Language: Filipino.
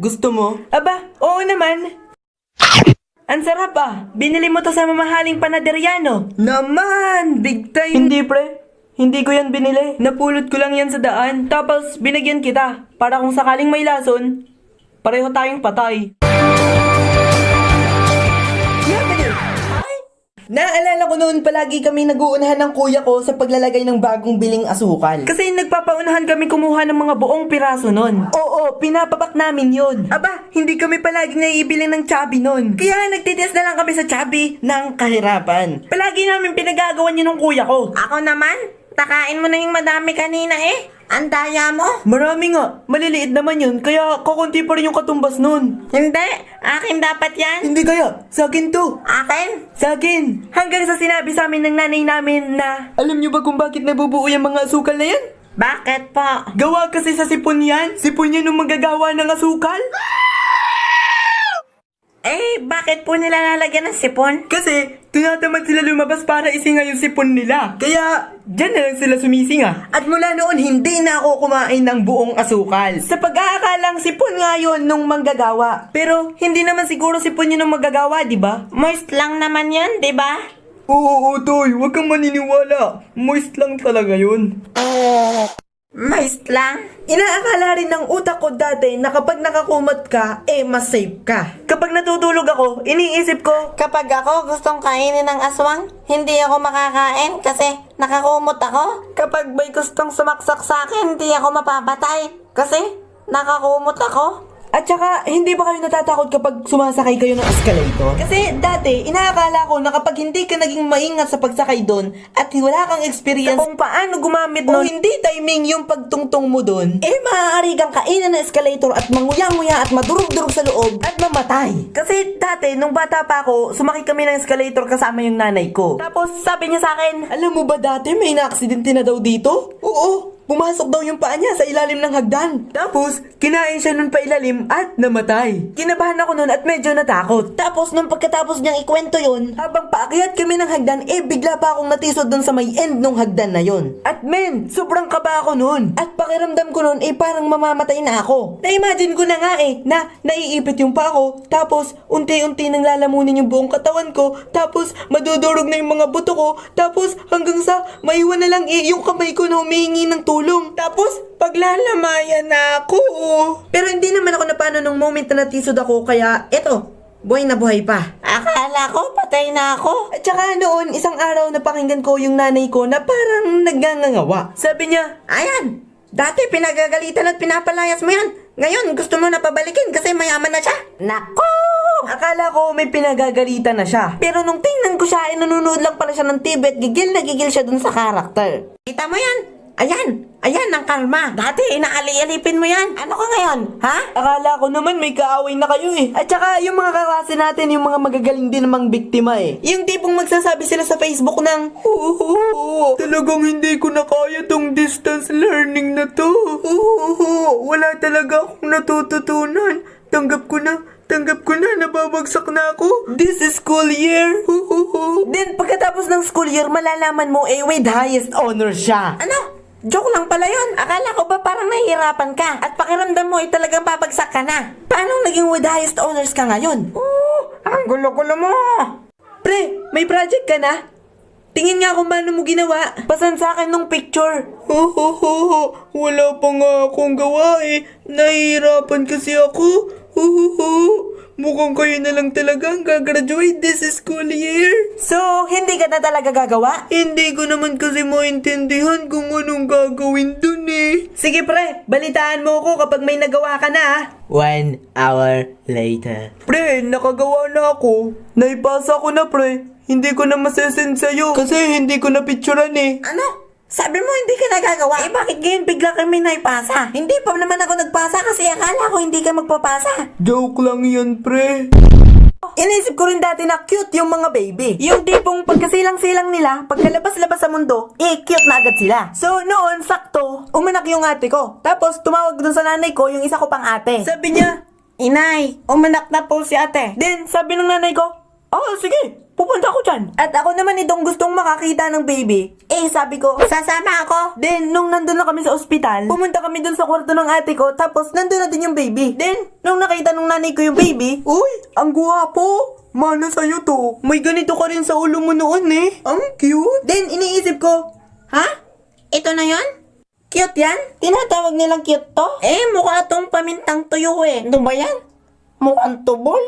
Gusto mo? Aba, oo naman. Ang sarap ah. Binili mo to sa mamahaling panaderyano. Naman! Big time! Hindi pre. Hindi ko yan binili. Napulot ko lang yan sa daan. Tapos binigyan kita. Para kung sakaling may lason, pareho tayong patay. Naalala ko noon palagi kami nag-uunahan ng kuya ko sa paglalagay ng bagong biling asukal. Kasi nagpapaunahan kami kumuha ng mga buong piraso noon. Oo, pinapabak namin yon. Aba, hindi kami palagi naiibili ng chubby noon. Kaya nagtitiis na lang kami sa chubby ng kahirapan. Palagi namin pinagagawan yun ng kuya ko. Ako naman? Nakain mo na yung madami kanina eh. Ang daya mo. Marami nga, maliliit naman yun, kaya kakunti pa rin yung katumbas nun. Hindi. Akin dapat yan. Hindi kaya, sa akin to. Akin? Sa akin. Hanggang sa sinabi sa amin ng nanay namin na, alam nyo ba kung bakit nabubuo yung mga asukal na yan? Bakit po? Gawa kasi sa sipon yan. Sipon yan nung magagawa ng asukal. Eh, bakit po nila lalagyan ng sipon? Kasi tinatamad sila lumabas para isinga yung sipon nila. Kaya dyan na lang sila sumisinga. At mula noon hindi na ako kumain ng buong asukal. Sa pag-aakalang sipon nga yun nung manggagawa. Pero hindi naman siguro sipon yun nung manggagawa, di ba? Moist lang naman yan, di ba? Oo, Toy. Huwag kang maniniwala. Moist lang talaga yun. Moist lang? Inaakala rin ng utak ko dati na kapag nakakumot ka, mas safe ka. Kapag natutulog ako, iniisip ko, Kapag ako gustong kainin ng aswang, hindi ako makakain kasi nakakumot ako. Kapag may gustong sumaksak sa akin, hindi ako mapapatay kasi nakakumot ako. at saka, hindi ba kayo natatakot kapag sumasakay kayo ng escalator? Kasi dati, inaakala ko na kapag hindi ka naging maingat sa pagsakay doon at wala kang experience kung paano gumamit nun, o hindi timing yung pagtungtong mo doon, maaari kang kainan ng escalator at manguya-nguya at madurog-durog sa loob at mamatay. Kasi dati, nung bata pa ako, sumakay kami ng escalator kasama yung nanay ko. Tapos, sabi niya sa akin, alam mo ba dati may na-aksidente na daw dito? Oo. Pumasok daw yung paa niya sa ilalim ng hagdan. Tapos, kinain siya nun pa ilalim at namatay. Kinabahan ako nun at medyo natakot. Tapos, nung pagkatapos niyang ikwento yun, habang paakyat kami ng hagdan, bigla pa akong natisod dun sa may end ng hagdan na yun. At men, sobrang kaba ako nun. At pakiramdam ko nun, parang mamamatay na ako. Na-imagine ko na nga na naiipit yung paa ko. Tapos, unti-unti nang lalamunin yung buong katawan ko. Tapos, madudurog na yung mga buto ko. Tapos, hanggang sa maiwan na lang yung kamay ko na humihingi ng tulong. Tapos, paglalamayan na ako. Pero hindi naman ako napano nung moment na natisod ako, kaya eto, buhay na buhay pa. Akala ko patay na ako. At saka noon, isang araw napakinggan ko yung nanay ko na parang nagngangawa. Sabi niya, Ayan, dati pinagagalitan at pinapalayas mo yan. Ngayon, gusto mo na pabalikin kasi mayaman na siya. Nako! akala ko may pinagagalitan na siya. Pero nung tingnan ko siya, nanonood lang pala siya ng TV at gigil na gigil siya dun sa karakter. Kita mo yan? Ayan ang kalma. Dati, inaali-alipin mo yan. Ano ka ngayon, ha? Akala ko naman may kaaway na kayo At saka yung mga kaklase natin, yung mga magagaling din namang biktima Yung tipong magsasabi sila sa Facebook ng, talagang hindi ko na kaya tong distance learning na to. Wala talaga akong natututunan. Tanggap ko na, nababagsak na ako. This is school year. Then, pagkatapos ng school year, malalaman mo, with highest honor siya. Ano? Joke lang pala yun. Akala ko ba parang nahihirapan ka at pakiramdam mo talagang babagsak ka na. Paano naging with highest honors ka ngayon? Ang gulo-gulo mo. Pre, may project ka na? Tingin nga kung paano mo ginawa. Pasan sa akin nung picture. Wala pa nga akong gawa Nahihirapan kasi ako. Mukhang kayo na lang talaga ang gagraduate this school year. So, hindi ka na talaga gagawa? Hindi ko naman kasi maintindihan kung anong gagawin dun Sige pre, balitaan mo ako kapag may nagawa ka na 1 hour later. Pre, nakagawa na ako. Naipasa ko na pre. Hindi ko na masesend sa'yo kasi hindi ko na picturean Ano? Sabi mo hindi ka nagagawa? Bakit ngayon bigla kami naipasa? Hindi pa naman ako nagpasa kasi akala ko hindi ka magpapasa. Joke lang yan, pre. Inisip ko rin dati na cute yung mga baby. Yung tipong pagkasilang-silang nila, pagkalabas-labas sa mundo, cute na agad sila. So noon, sakto, umanak yung ate ko. Tapos tumawag dun sa nanay ko yung isa ko pang ate. Sabi niya, Inay, umanak na po si ate. Then sabi ng nanay ko, sige, pupunta ako dyan. At ako naman itong gustong makakita ng baby. Eh, sabi ko, Sasama ako. then, nung nandun na kami sa ospital, pumunta kami dun sa kwarto ng ate ko, tapos nandun na din yung baby. Then, nung nakita nung nanay ko yung baby, uy, ang guwapo! Mana sa'yo to. May ganito ka rin sa ulo mo noon eh. Ang cute. Then, iniisip ko, Ha? Ito na yon? cute yan? Tinatawag nilang cute to? Eh, mukha tong pamintang tuyo eh. Ano ba yan? Mukhang tubol.